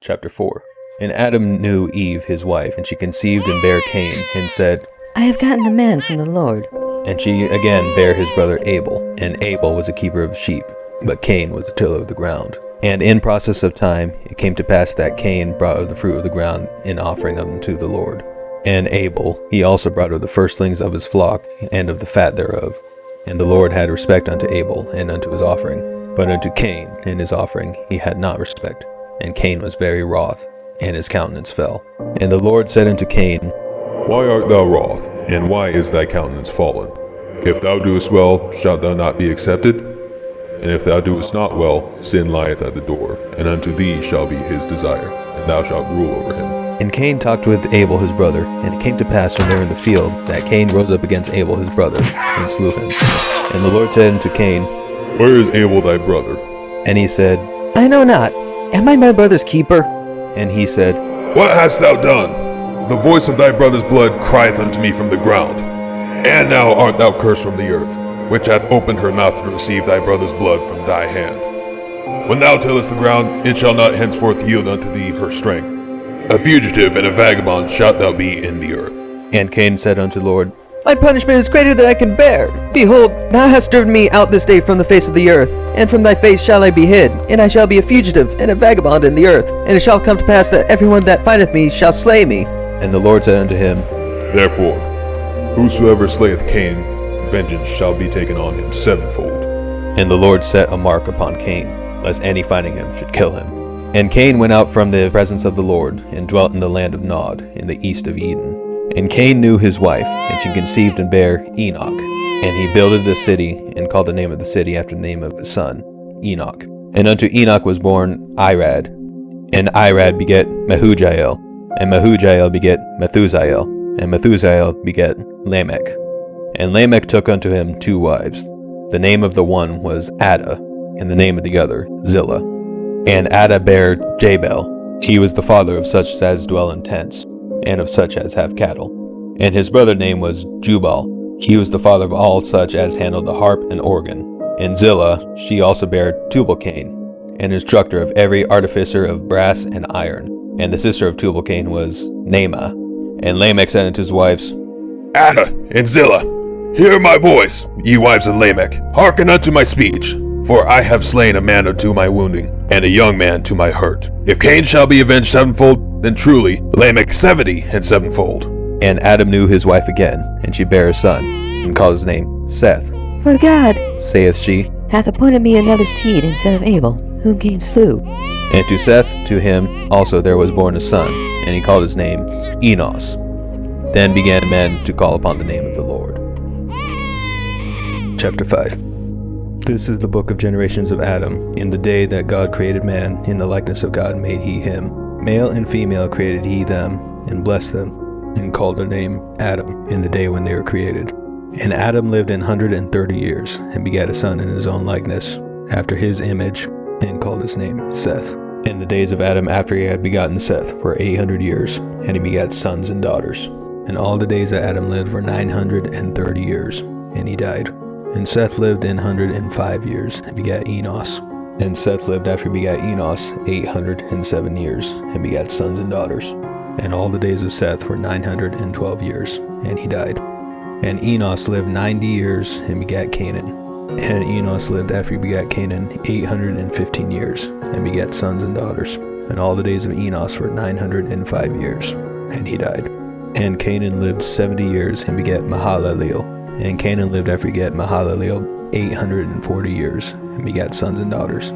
Chapter 4. And Adam knew Eve his wife, and she conceived and bare Cain, and said, I have gotten a man from the Lord. And she again bare his brother Abel, and Abel was a keeper of sheep, but Cain was a tiller of the ground. And in process of time it came to pass that Cain brought of the fruit of the ground in offering unto the Lord. And Abel he also brought of the firstlings of his flock, and of the fat thereof. And the Lord had respect unto Abel, and unto his offering. But unto Cain and his offering he had not respect. And Cain was very wroth, and his countenance fell. And the Lord said unto Cain, Why art thou wroth, and why is thy countenance fallen? If thou doest well, shalt thou not be accepted? And if thou doest not well, sin lieth at the door, and unto thee shall be his desire, and thou shalt rule over him. And Cain talked with Abel his brother, and it came to pass when they were in the field, that Cain rose up against Abel his brother, and slew him. And the Lord said unto Cain, Where is Abel thy brother? And he said, I know not. Am I my brother's keeper? And he said, What hast thou done? The voice of thy brother's blood crieth unto me from the ground. And now art thou cursed from the earth, which hath opened her mouth to receive thy brother's blood from thy hand. When thou tillest the ground, it shall not henceforth yield unto thee her strength. A fugitive and a vagabond shalt thou be in the earth. And Cain said unto the Lord, My punishment is greater than I can bear. Behold, thou hast driven me out this day from the face of the earth, and from thy face shall I be hid, and I shall be a fugitive and a vagabond in the earth. And it shall come to pass that everyone that findeth me shall slay me. And the Lord said unto him, Therefore, whosoever slayeth Cain, vengeance shall be taken on him sevenfold. And the Lord set a mark upon Cain, lest any finding him should kill him. And Cain went out from the presence of the Lord, and dwelt in the land of Nod, in the east of Eden. And Cain knew his wife, and she conceived and bare Enoch. And he builded the city, and called the name of the city after the name of his son, Enoch. And unto Enoch was born Irad, and Irad begat Mehujael, and Mehujael begat Methusael, and Methusael begat Lamech. And Lamech took unto him 2 wives. The name of the one was Ada, and the name of the other Zillah. And Ada bare Jabal. He was the father of such as dwell in tents, and of such as have cattle. And his brother name was Jubal. He was the father of all such as handled the harp and organ. And Zillah, she also bare Tubal-Cain, an instructor of every artificer of brass and iron. And the sister of Tubal-Cain was Naamah. And Lamech said unto his wives, Ada and Zillah, hear my voice, ye wives of Lamech, hearken unto my speech. For I have slain a man unto my wounding, and a young man to my hurt. If Cain shall be avenged sevenfold, then truly Lamech 70 and sevenfold. And Adam knew his wife again, and she bare a son, and called his name Seth. For God Saith she, hath appointed me another seed instead of Abel, whom Cain slew. And to Seth, to him also there was born a son, and he called his name Enos. Then began men to call upon the name of the Lord. Chapter 5. This is the book of generations of Adam. In the day that God created man, in the likeness of God made he him. Male and female created he them, and blessed them, and called their name Adam in the day when they were created. And Adam lived 130 years, and begat a son in his own likeness, after his image, and called his name Seth. And the days of Adam after he had begotten Seth were 800 years, and he begat sons and daughters. And all the days that Adam lived were 930 years, and he died. And Seth lived 105 years, and begat Enos. And Seth lived after he begat Enos 807 years, and begat sons and daughters. And all the days of Seth were 912 years, and he died. And Enos lived 90 years, and begat Canaan. And Enos lived after he begat Canaan 815 years, and begat sons and daughters. And all the days of Enos were 905 years, and he died. And Canaan lived 70 years, and begat Mahalaleel. And Canaan lived after he begat Mahalaleel 840 years, and begat sons and daughters.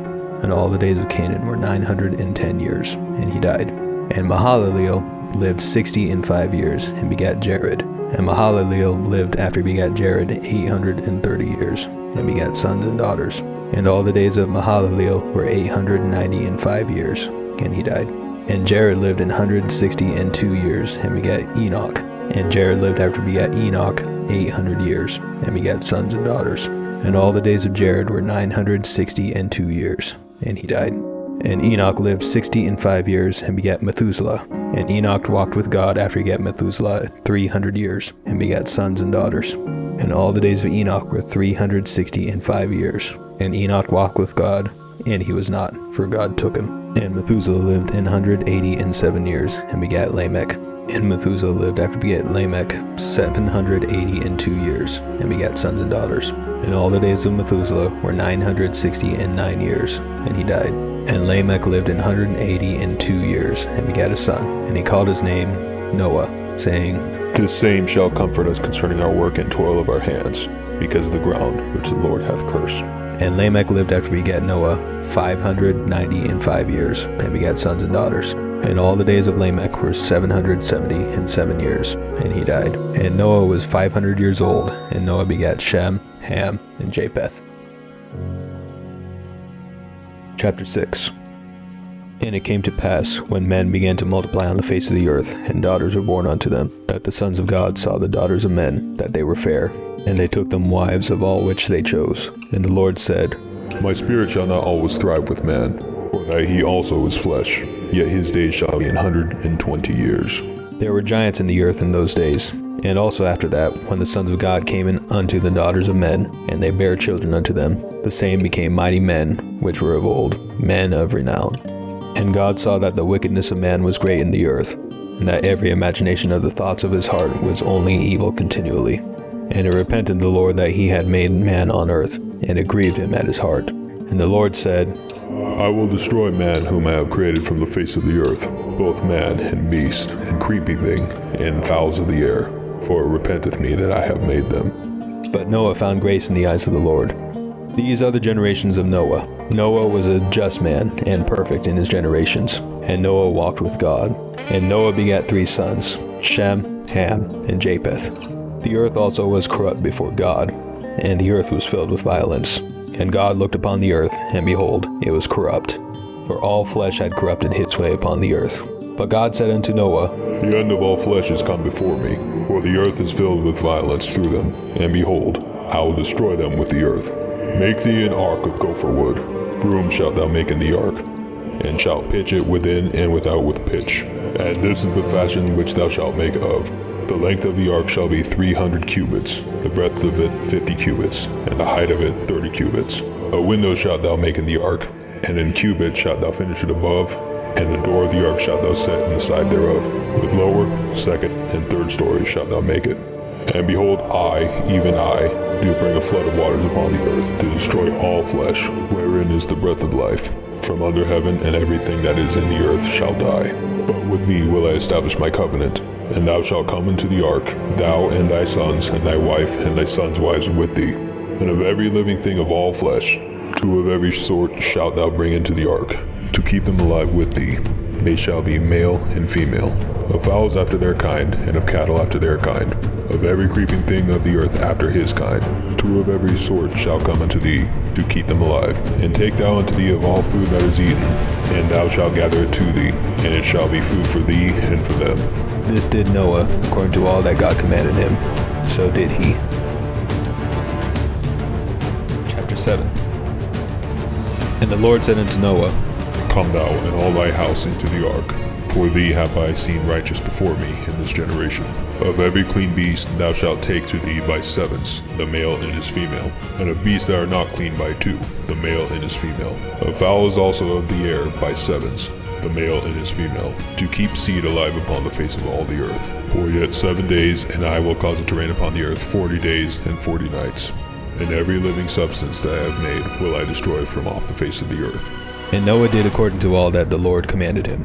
And all the days of Canaan were 910 years, and he died. And Mahalaleel lived 65 years, and begat Jared. And Mahalaleel lived after he begat Jared 830 years, and begat sons and daughters. And all the days of Mahalaleel were 895 years, and he died. And Jared lived 162 years, and begat Enoch. And Jared lived after he begat Enoch 800 years, and begat sons and daughters. And all the days of Jared were 962 years, and he died. And Enoch lived 65 years, and begat Methuselah. And Enoch walked with God after he begat Methuselah 300 years, and begat sons and daughters. And all the days of Enoch were 365 years. And Enoch walked with God, and he was not, for God took him. And Methuselah lived 187 years, and begat Lamech. And Methuselah lived after begat Lamech 782 years, and begat sons and daughters. And all the days of Methuselah were 969 years, and he died. And Lamech lived 182 years, and begat a son, and he called his name Noah, saying, This same shall comfort us concerning our work and toil of our hands, because of the ground which the Lord hath cursed. And Lamech lived after begat Noah 595 years, and begat sons and daughters. And all the days of Lamech were 777 years, and he died. And Noah was 500 years old, and Noah begat Shem, Ham, and Japheth. Chapter 6. And it came to pass, when men began to multiply on the face of the earth, and daughters were born unto them, that the sons of God saw the daughters of men, that they were fair, and they took them wives of all which they chose. And the Lord said, My spirit shall not always thrive with man, for that he also is flesh, yet his days shall be 120 years. There were giants in the earth in those days, and also after that, when the sons of God came in unto the daughters of men, and they bare children unto them, the same became mighty men, which were of old, men of renown. And God saw that the wickedness of man was great in the earth, and that every imagination of the thoughts of his heart was only evil continually. And it repented the Lord that he had made man on earth, and it grieved him at his heart. And the Lord said, I will destroy man whom I have created from the face of the earth, both man and beast, and creeping thing, and fowls of the air, for it repenteth me that I have made them. But Noah found grace in the eyes of the Lord. These are the generations of Noah. Noah was a just man, and perfect in his generations. And Noah walked with God. And Noah begat 3 sons, Shem, Ham, and Japheth. The earth also was corrupt before God, and the earth was filled with violence. And God looked upon the earth, and behold, it was corrupt, for all flesh had corrupted his way upon the earth. But God said unto Noah, The end of all flesh is come before me, for the earth is filled with violence through them. And behold, I will destroy them with the earth. Make thee an ark of gopher wood. Broom shalt thou make in the ark, and shalt pitch it within and without with pitch. And this is the fashion which thou shalt make it of. The length of the ark shall be 300 cubits, the breadth of it 50 cubits, and the height of it 30 cubits. A window shalt thou make in the ark, and in cubits shalt thou finish it above, and the door of the ark shalt thou set in the side thereof. With lower, second, and third stories shalt thou make it. And behold, I, even I, do bring a flood of waters upon the earth, to destroy all flesh, wherein is the breath of life. From under heaven, and everything that is in the earth shall die. But with thee will I establish my covenant. And thou shalt come into the ark, thou and thy sons, and thy wife, and thy sons' wives with thee. And of every living thing of all flesh, 2 of every sort shalt thou bring into the ark, to keep them alive with thee. They shall be male and female, of fowls after their kind, and of cattle after their kind, of every creeping thing of the earth after his kind. 2 of every sort shall come unto thee, to keep them alive. And take thou unto thee of all food that is eaten, and thou shalt gather it to thee, and it shall be food for thee and for them. This did Noah, according to all that God commanded him. So did he. Chapter 7. And the Lord said unto Noah, Come thou and all thy house into the ark, for thee have I seen righteous before me in this generation. Of every clean beast thou shalt take to thee by 7s, the male and his female, and of beasts that are not clean by 2, the male and his female. Of fowls also of the air by 7s, the male and his female, to keep seed alive upon the face of all the earth. For yet 7 days, and I will cause it to rain upon the earth 40 days and 40 nights. And every living substance that I have made will I destroy from off the face of the earth. And Noah did according to all that the Lord commanded him.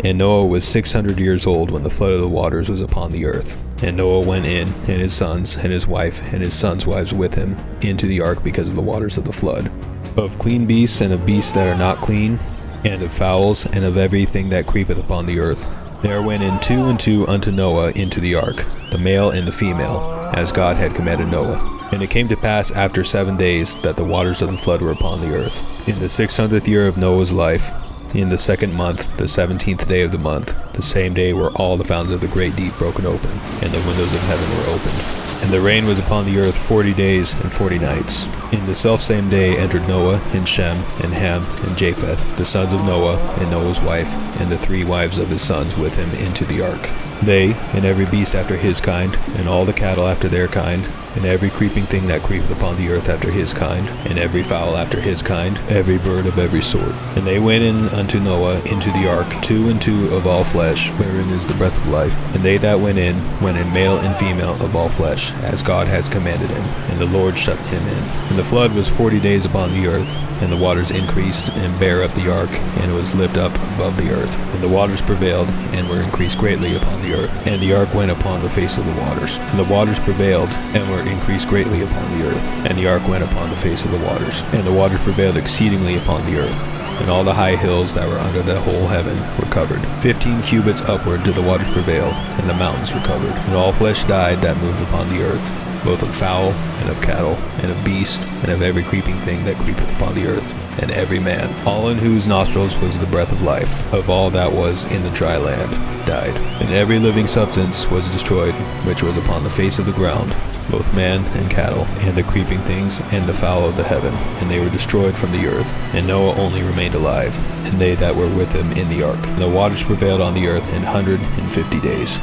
And Noah was 600 years old when the flood of the waters was upon the earth. And Noah went in, and his sons, and his wife, and his sons' wives with him, into the ark because of the waters of the flood. Of clean beasts, and of beasts that are not clean, and of fowls, and of everything that creepeth upon the earth. There went in 2 and 2 unto Noah into the ark, the male and the female, as God had commanded Noah. And it came to pass after 7 days that the waters of the flood were upon the earth. In the 600th year of Noah's life, in the 2nd month, the 17th day of the month, the same day were all the fountains of the great deep broken open, and the windows of heaven were opened. And the rain was upon the earth 40 days and 40 nights. In the selfsame day entered Noah, and Shem, and Ham, and Japheth, the sons of Noah, and Noah's wife, and the 3 wives of his sons with him into the ark. They, and every beast after his kind, and all the cattle after their kind, and every creeping thing that creepeth upon the earth after his kind, and every fowl after his kind, every bird of every sort. And they went in unto Noah into the ark, 2 and 2 of all flesh, wherein is the breath of life. And they that went in male and female of all flesh, as God has commanded him. And the Lord shut him in. And the flood was 40 days upon the earth, and the waters increased and bare up the ark, and it was lifted up above the earth. And the waters prevailed, and were increased greatly upon the earth. And the ark went upon the face of the waters. And the waters prevailed, and were increased greatly upon the earth. And the ark went upon the face of the waters. And the waters prevailed exceedingly upon the earth. And all the high hills that were under the whole heaven were covered. 15 cubits upward did the waters prevail, and the mountains were covered. And all flesh died that moved upon the earth, both of fowl, and of cattle, and of beast, and of every creeping thing that creepeth upon the earth, and every man, all in whose nostrils was the breath of life, of all that was in the dry land, died. And every living substance was destroyed, which was upon the face of the ground, both man and cattle, and the creeping things, and the fowl of the heaven, and they were destroyed from the earth. And Noah only remained alive, and they that were with him in the ark. And the waters prevailed on the earth 150 days.